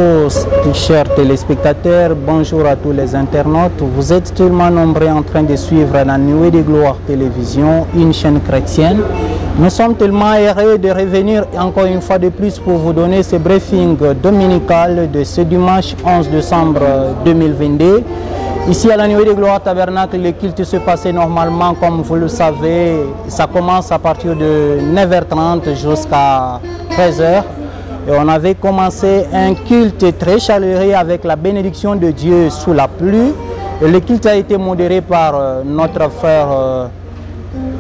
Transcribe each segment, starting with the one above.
Bonjour chers téléspectateurs, bonjour à tous les internautes. Vous êtes tellement nombreux en train de suivre la Nuée de Gloire Télévision, une chaîne chrétienne. Nous sommes tellement heureux de revenir encore une fois de plus pour vous donner ce briefing dominical de ce dimanche 11 décembre 2022. Ici à la Nuée de Gloire Tabernacle, le culte se passait normalement comme vous le savez. Ça commence à partir de 9h30 jusqu'à 13h. Et on avait commencé un culte très chaleureux avec la bénédiction de Dieu sous la pluie. Et le culte a été modéré par notre frère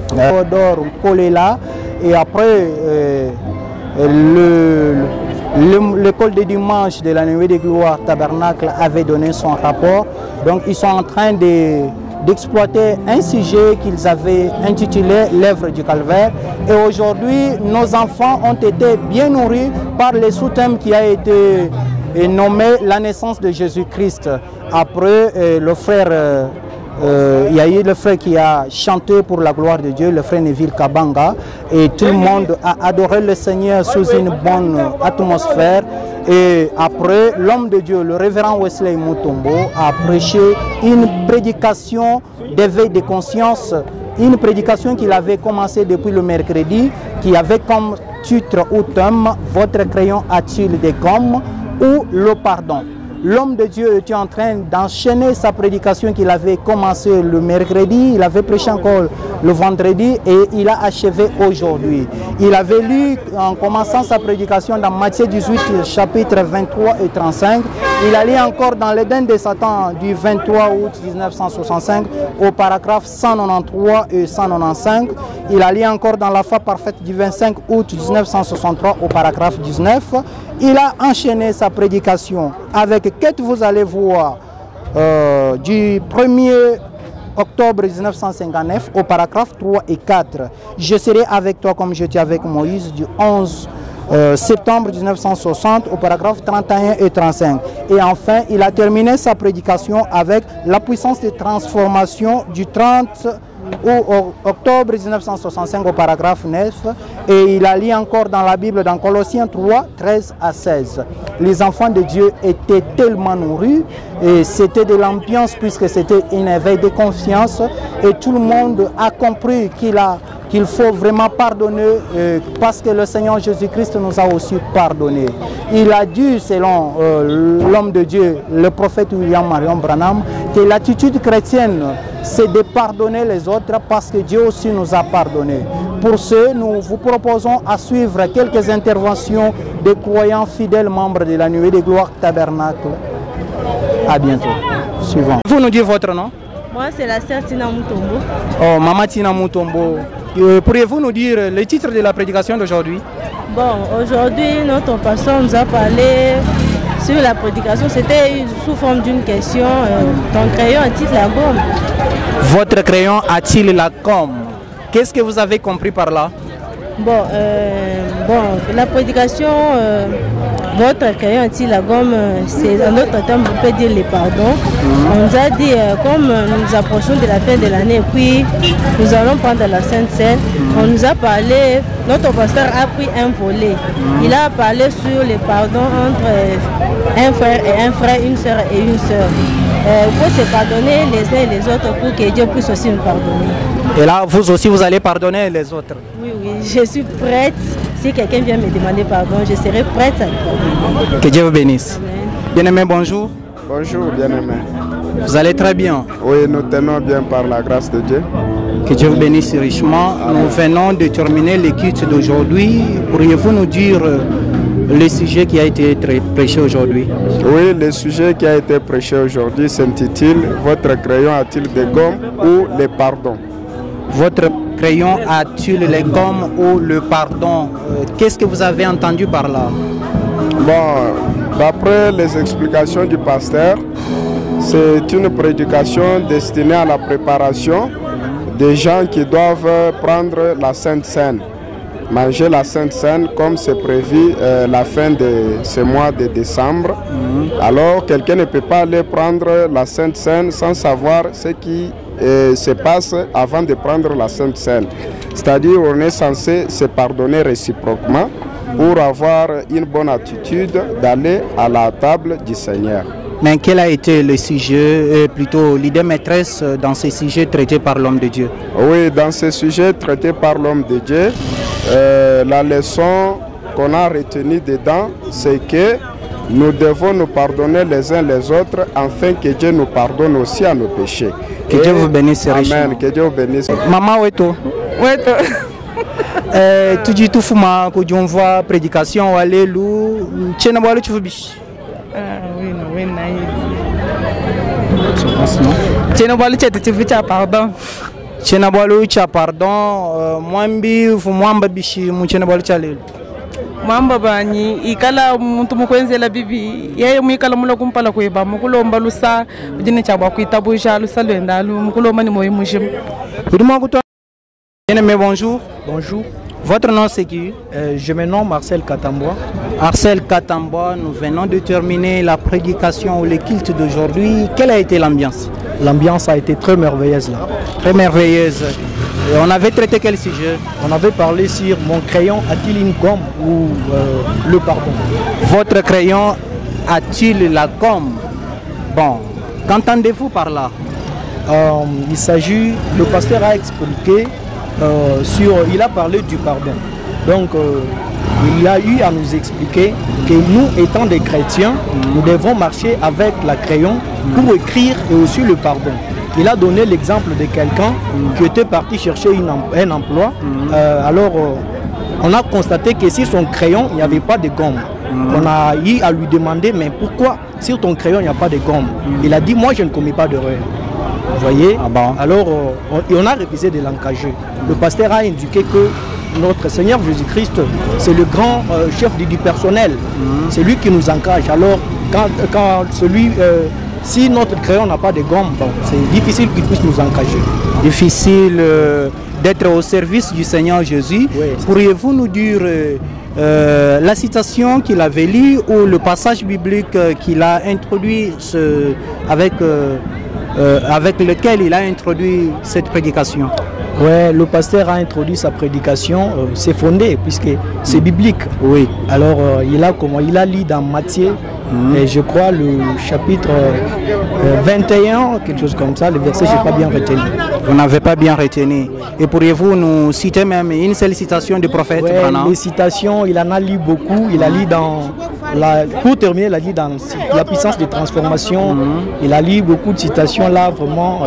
Théodore Kolela. Et après, l'école de dimanche de la Nuée de Gloire Tabernacle avait donné son rapport. Donc ils sont en train d'exploiter un sujet qu'ils avaient intitulé l'œuvre du calvaire. Et aujourd'hui, nos enfants ont été bien nourris par le sous-thème qui a été nommé la naissance de Jésus-Christ. Après, le frère, il y a eu le frère qui a chanté pour la gloire de Dieu, le frère Neville Kabanga, et tout le monde a adoré le Seigneur sous une bonne atmosphère. Et après, l'homme de Dieu, le révérend Wesley Mutombo, a prêché une prédication d'éveil de conscience, une prédication qu'il avait commencé depuis le mercredi, qui avait comme titre ou thème « Votre crayon a-t-il des gommes ?» ou « Le pardon ». L'homme de Dieu était en train d'enchaîner sa prédication qu'il avait commencé le mercredi, il avait prêché encore le vendredi et il a achevé aujourd'hui. Il avait lu en commençant sa prédication dans Matthieu 18, chapitre 23 et 35. Il a lu encore dans l'Éden de Satan du 23 août 1965 au paragraphe 193 et 195. Il a lu encore dans la foi parfaite du 25 août 1963 au paragraphe 19. Il a enchaîné sa prédication avec qu'est-ce que vous allez voir du 1er octobre 1959 au paragraphe 3 et 4. Je serai avec toi comme j'étais avec Moïse du 11 septembre 1960 au paragraphe 31 et 35. Et enfin, il a terminé sa prédication avec la puissance de transformation du 30 octobre 1965 au paragraphe 9. Et il a lu encore dans la Bible dans Colossiens 3, 13 à 16. Les enfants de Dieu étaient tellement nourris et c'était de l'ambiance puisque c'était une éveil de confiance et tout le monde a compris qu'il faut vraiment pardonner parce que le Seigneur Jésus-Christ nous a aussi pardonné. Il a dit, selon l'homme de Dieu, le prophète William Marion Branham, que l'attitude chrétienne, c'est de pardonner les autres parce que Dieu aussi nous a pardonné. Pour ce, nous vous proposons à suivre quelques interventions de croyants fidèles membres de la Nuée de Gloire Tabernacle. À bientôt. Suivant. Vous nous dites votre nom? Moi, c'est la sœur Tina Mutombo. Oh, Maman Tina Mutombo. Pourriez-vous nous dire le titre de la prédication d'aujourd'hui? Bon, aujourd'hui, notre pasteur nous a parlé sur la prédication. C'était sous forme d'une question. Ton crayon a-t-il la gomme? Votre crayon a-t-il la gomme? Qu'est-ce que vous avez compris par là? Bon, la prédication, votre crayon a-t-il la gomme? C'est en d'autres termes, on peut dire les pardons. On nous a dit, comme nous approchons de la fin de l'année, puis nous allons prendre la Sainte Seine, on nous a parlé, notre pasteur a pris un volet. Il a parlé sur les pardons entre un frère et un frère, une soeur et une soeur. Il faut se pardonner les uns et les autres pour que Dieu puisse aussi nous pardonner. Et là, vous aussi, vous allez pardonner les autres? Oui, je suis prête. Si quelqu'un vient me demander pardon, je serai prête à lui pardonner. Que Dieu vous bénisse. Bien-aimé, bonjour. Bonjour, bien-aimé. Vous allez très bien? Oui, nous tenons bien par la grâce de Dieu. Que Dieu vous bénisse richement. Nous venons de terminer le culte d'aujourd'hui. Pourriez-vous nous dire le sujet qui a été prêché aujourd'hui? Oui, le sujet qui a été prêché aujourd'hui s'intitule « Votre crayon a-t-il des gommes ou les pardons ?» Votre crayon a-t-il les gommes ou le pardon? Qu'est-ce que vous avez entendu par là? Bon, d'après les explications du pasteur, c'est une prédication destinée à la préparation des gens qui doivent prendre la Sainte Seine, manger la Sainte Seine comme c'est prévu la fin de ce mois de décembre. Alors, quelqu'un ne peut pas aller prendre la Sainte Seine sans savoir ce qui se passe avant de prendre la Sainte Seine. C'est-à-dire on est censé se pardonner réciproquement pour avoir une bonne attitude d'aller à la table du Seigneur. Mais quel a été le sujet, plutôt l'idée maîtresse dans ces sujets traités par l'homme de Dieu? Oui, dans ces sujets traités par l'homme de Dieu, la leçon qu'on a retenue dedans, c'est que nous devons nous pardonner les uns les autres afin que Dieu nous pardonne aussi à nos péchés. Que Dieu vous bénisse richement. Amen, que Dieu vous bénisse. Maman, Weto. Tu dis tout fuma que Dieu voit prédication, alléluia. Tu n'as pas le choubish. Oui, tu n'as pas le choubish, pardon. Tu n'as pas le choubish, pardon. Moi, je bishi, tu n'as pas le choubish. Mamba bani ikala muntu mukwenzela bibi yeye mwikala mula kumpala kuiba mukulomba lusa ujine chabwa kuitabuja lusa lwendalu mukulomba ni moyo mushim. Bonjour. Bonjour. Votre nom c'est qui? Je me nomme Marcel Katamboa. Marcel Katamboa, nous venons de terminer la prédication ou le culte d'aujourd'hui. Quelle a été l'ambiance? L'ambiance a été très merveilleuse là. Très merveilleuse. Et on avait traité quel sujet? On avait parlé sur mon crayon a-t-il une gomme ou le pardon. Votre crayon a-t-il la gomme? Bon, qu'entendez-vous par là? Il s'agit, le pasteur a expliqué il a parlé du pardon. Donc il a eu à nous expliquer que nous étant des chrétiens, nous devons marcher avec la crayon pour écrire et aussi le pardon. Il a donné l'exemple de quelqu'un qui était parti chercher un emploi. Alors on a constaté que sur son crayon il n'y avait pas de gomme. On a eu à lui demander mais pourquoi sur ton crayon il n'y a pas de gomme? Il a dit moi je ne commets pas d'erreur. Vous voyez? Alors on a refusé de l'engager. Le pasteur a indiqué que notre Seigneur Jésus-Christ, c'est le grand chef du personnel. C'est lui qui nous engage. Alors quand si notre crayon n'a pas de gomme, c'est difficile qu'il puisse nous engager. Difficile d'être au service du Seigneur Jésus. Oui. Pourriez-vous nous dire la citation qu'il avait lue ou le passage biblique qu'il a introduit avec lequel il a introduit cette prédication? Oui, le pasteur a introduit sa prédication, c'est fondé puisque c'est biblique. Oui. Alors il a lu dans Matthieu, et je crois le chapitre 21, quelque chose comme ça, le verset je n'ai pas bien retenu. Vous n'avez pas bien retenu. Et pourriez-vous nous citer même une seule citation du prophète? Les citations, il en a lu beaucoup. Il a lu pour terminer, il a lu dans la puissance de transformation. Il a lu beaucoup de citations là, vraiment.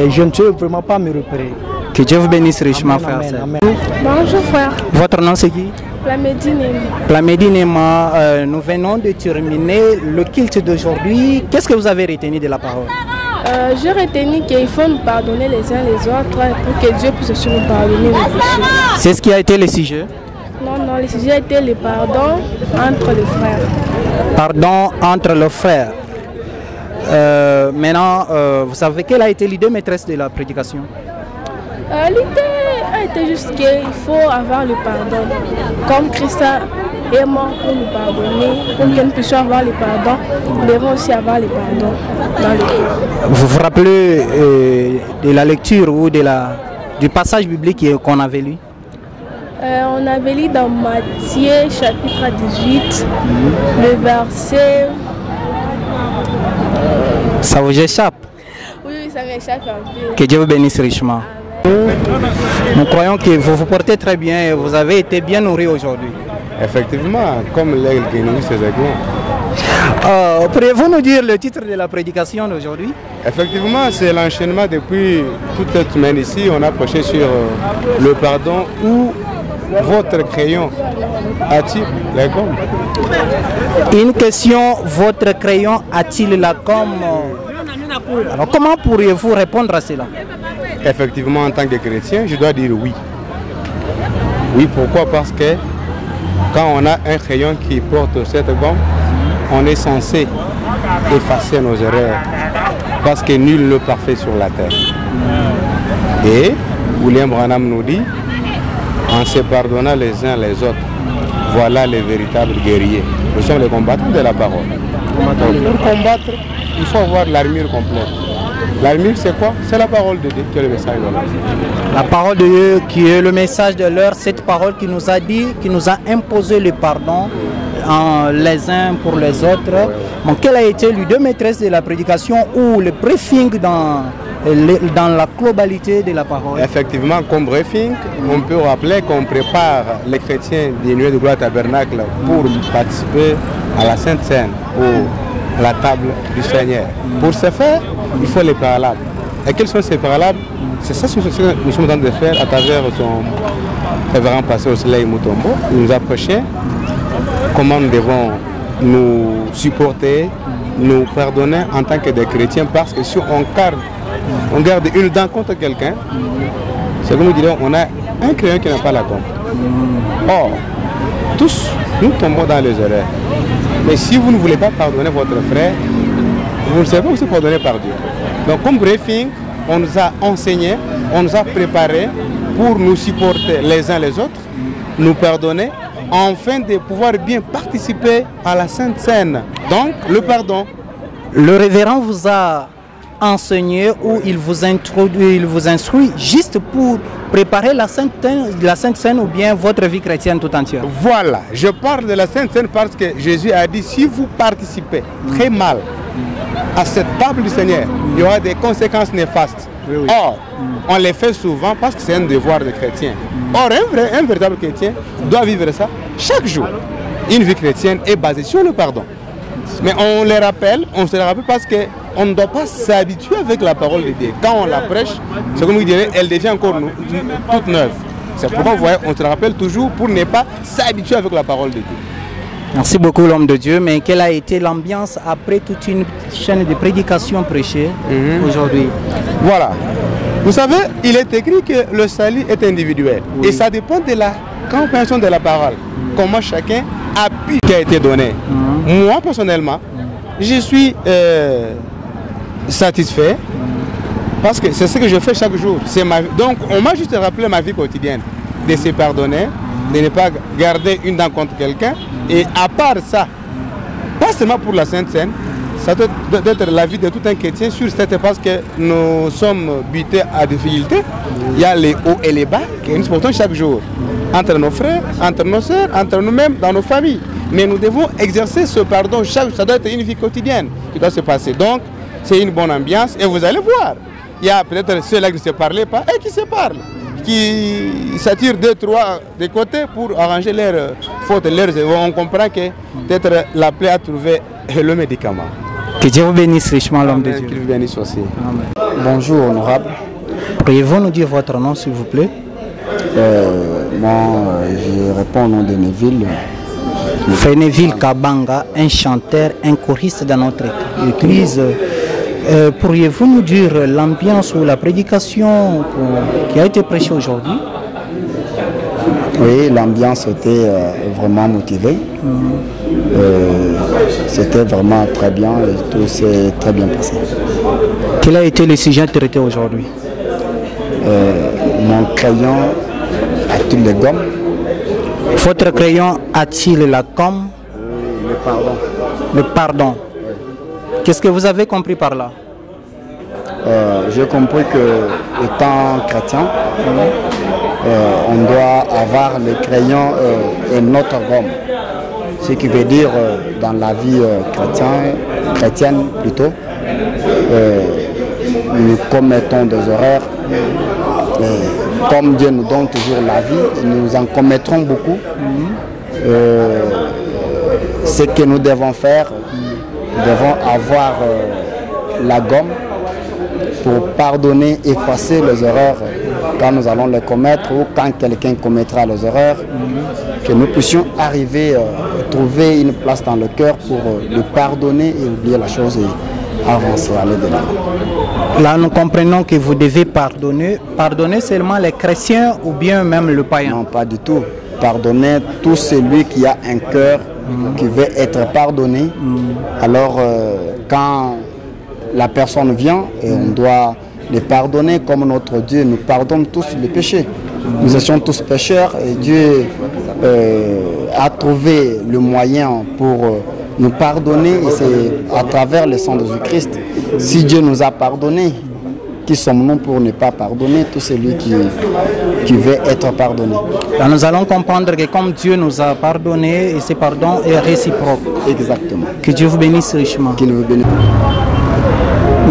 Je ne sais vraiment pas me repérer. Que Dieu vous bénisse richement, frère. Bonjour, frère. Votre nom c'est qui? Plamedi Nema. Plamedi Nema, nous venons de terminer le culte d'aujourd'hui. Qu'est-ce que vous avez retenu de la parole? J'ai retenu qu'il faut nous pardonner les uns les autres pour que Dieu puisse aussi nous pardonner nos péchés. C'est ce qui a été le sujet? Non, le sujet a été le pardon entre les frères. Pardon entre les frères. Maintenant, vous savez quelle a été l'idée maîtresse de la prédication? L'idée a été juste qu'il faut avoir le pardon. Comme Christ est mort pour nous pardonner, pour que nous puissions avoir le pardon, nous devons aussi avoir le pardon dans le cœur. Vous vous rappelez de la lecture ou du passage biblique qu'on avait lu? On avait lu dans Matthieu chapitre 18, le verset... Ça vous échappe? Oui, ça m'échappe un peu. Que Dieu vous bénisse richement. Nous croyons que vous vous portez très bien et vous avez été bien nourris aujourd'hui. Effectivement, comme l'aigle qui nourrit ses aigles. Pourriez-vous nous dire le titre de la prédication d'aujourd'hui? Effectivement, c'est l'enchaînement depuis toute cette semaine ici. On a prêché sur le pardon ou votre crayon a-t-il la gomme? Une question, votre crayon a-t-il la gomme? Alors comment pourriez-vous répondre à cela? Effectivement, en tant que chrétien, je dois dire oui. Oui, pourquoi? Parce que quand on a un crayon qui porte cette gomme, on est censé effacer nos erreurs. Parce que nul n'est parfait sur la terre. Et William Branham nous dit, en se pardonnant les uns les autres, voilà les véritables guerriers. Nous sommes les combattants de la parole. Pour combattre, il faut avoir l'armure complète. La lumière, c'est quoi? C'est la parole de Dieu qui est le message de l'heure. La parole de Dieu qui est le message de l'heure, cette parole qui nous a dit, qui nous a imposé le pardon les uns pour les autres. Donc, quelle a été l'idée maîtresse de la prédication ou le briefing dans la globalité de la parole? Effectivement, comme briefing, on peut rappeler qu'on prépare les chrétiens des nuées de gloire tabernacle pour participer à la Sainte Seine ou à la table du Seigneur. Pour ce faire, il faut les préalables. Et quels sont ces préalables? C'est ça que nous sommes en train de faire à travers son révérend pasteur au soleil Mutombo. Il nous a prêché comment nous devons nous supporter, nous pardonner en tant que des chrétiens, parce que si on garde une dent contre quelqu'un, c'est comme nous dirons, on a un crayon qui n'a pas la tombe. Or, tous, nous tombons dans les erreurs. Mais si vous ne voulez pas pardonner votre frère, vous ne savez pas vous pardonner par Dieu. Donc comme briefing, on nous a enseigné, on nous a préparé pour nous supporter les uns les autres, nous pardonner, afin de pouvoir bien participer à la Sainte Seine. Donc le pardon. Le révérend vous a enseigné ou il vous instruit juste pour préparer la Sainte Seine ou bien votre vie chrétienne tout entière? Voilà, je parle de la Sainte Seine parce que Jésus a dit si vous participez très mal à cette table du Seigneur, il y aura des conséquences néfastes. Or, on les fait souvent parce que c'est un devoir de chrétien. Or, un véritable chrétien doit vivre ça chaque jour. Une vie chrétienne est basée sur le pardon. Mais on les rappelle, on se les rappelle parce qu'on ne doit pas s'habituer avec la parole de Dieu. Quand on la prêche, c'est comme vous direz, elle devient encore toute neuve. C'est pourquoi vous voyez, on se le rappelle toujours pour ne pas s'habituer avec la parole de Dieu. Merci beaucoup l'homme de Dieu, mais quelle a été l'ambiance après toute une chaîne de prédications prêchées aujourd'hui? Voilà. Vous savez, il est écrit que le salut est individuel. Oui. Et ça dépend de la compréhension de la parole. Comment chacun a pu qui a été donné. Moi, personnellement, je suis satisfait parce que c'est ce que je fais chaque jour. Donc, on m'a juste rappelé ma vie quotidienne, de se pardonner, de ne pas garder une dent contre quelqu'un. Et à part ça, pas seulement pour la Sainte Seine, ça doit être la vie de tout un chrétien sur cette parce que nous sommes butés à des difficultés. Il y a les hauts et les bas que nous supportons chaque jour. Entre nos frères, entre nos soeurs, entre nous-mêmes, dans nos familles. Mais nous devons exercer ce pardon chaque jour. Ça doit être une vie quotidienne qui doit se passer. Donc, c'est une bonne ambiance et vous allez voir. Il y a peut-être ceux-là qui ne se parlaient pas et qui se parlent, qui s'attirent deux, trois des côtés pour arranger leurs fautes, leurs erreurs. On comprend que peut-être la plaie a trouvé le médicament. Que Dieu vous bénisse richement, l'homme de Dieu. Qu'il vous bénisse aussi. Amen. Bonjour, honorable. Pourriez-vous nous dire votre nom, s'il vous plaît? Moi, je réponds au nom de Neville. Neville Kabanga, un chanteur, un choriste dans notre église. Pourriez-vous nous dire l'ambiance ou la prédication qui a été prêchée aujourd'hui? Oui, l'ambiance était vraiment motivée. C'était vraiment très bien et tout s'est très bien passé. Quel a été le sujet traité aujourd'hui? Mon crayon a-t-il les gommes? Votre crayon a-t-il la gomme? Le pardon. Le pardon. Qu'est-ce que vous avez compris par là? J'ai compris que, étant chrétien, on doit avoir le crayon et notre gomme. Ce qui veut dire, dans la vie chrétienne plutôt, nous commettons des erreurs. Comme Dieu nous donne toujours la vie, nous en commettrons beaucoup. Ce que nous devons faire, nous devons avoir la gomme pour pardonner, effacer les erreurs quand nous allons les commettre ou quand quelqu'un commettra les erreurs, que nous puissions arriver à trouver une place dans le cœur pour le pardonner et oublier la chose et avancer, aller de l'avant. Là, nous comprenons que vous devez pardonner. Pardonner seulement les chrétiens ou bien même le païen? Non, pas du tout. Pardonner tout celui qui a un cœur qui veut être pardonné. Alors, quand la personne vient et on doit les pardonner comme notre Dieu nous pardonne tous les péchés. Nous étions tous pécheurs et Dieu a trouvé le moyen pour nous pardonner, et c'est à travers le sang de Jésus-Christ. Si Dieu nous a pardonné, qui sommes-nous pour ne pas pardonner tout celui qui veut être pardonné? Là, nous allons comprendre que comme Dieu nous a pardonné, et ce pardon est réciproque. Exactement. Que Dieu vous bénisse richement. Qu'il vous bénisse.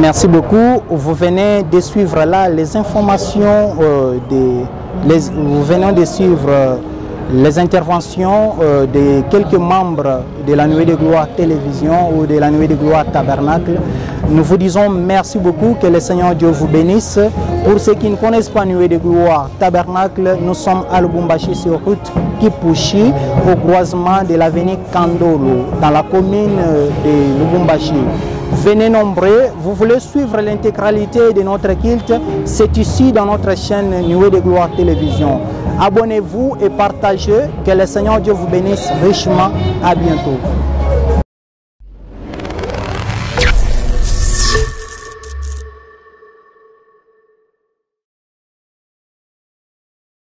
Merci beaucoup. Vous venez de suivre là les informations, vous venez de suivre les interventions de quelques membres de la Nuée de Gloire Télévision ou de la Nuée de Gloire Tabernacle. Nous vous disons merci beaucoup, que le Seigneur Dieu vous bénisse. Pour ceux qui ne connaissent pas Nuée de Gloire Tabernacle, nous sommes à Lubumbashi sur route Kipushi, au croisement de l'avenue Kandolo, dans la commune de Lubumbashi. Venez nombreux, vous voulez suivre l'intégralité de notre culte, c'est ici dans notre chaîne Nuée de Gloire Télévision. Abonnez-vous et partagez, que le Seigneur Dieu vous bénisse richement. À bientôt.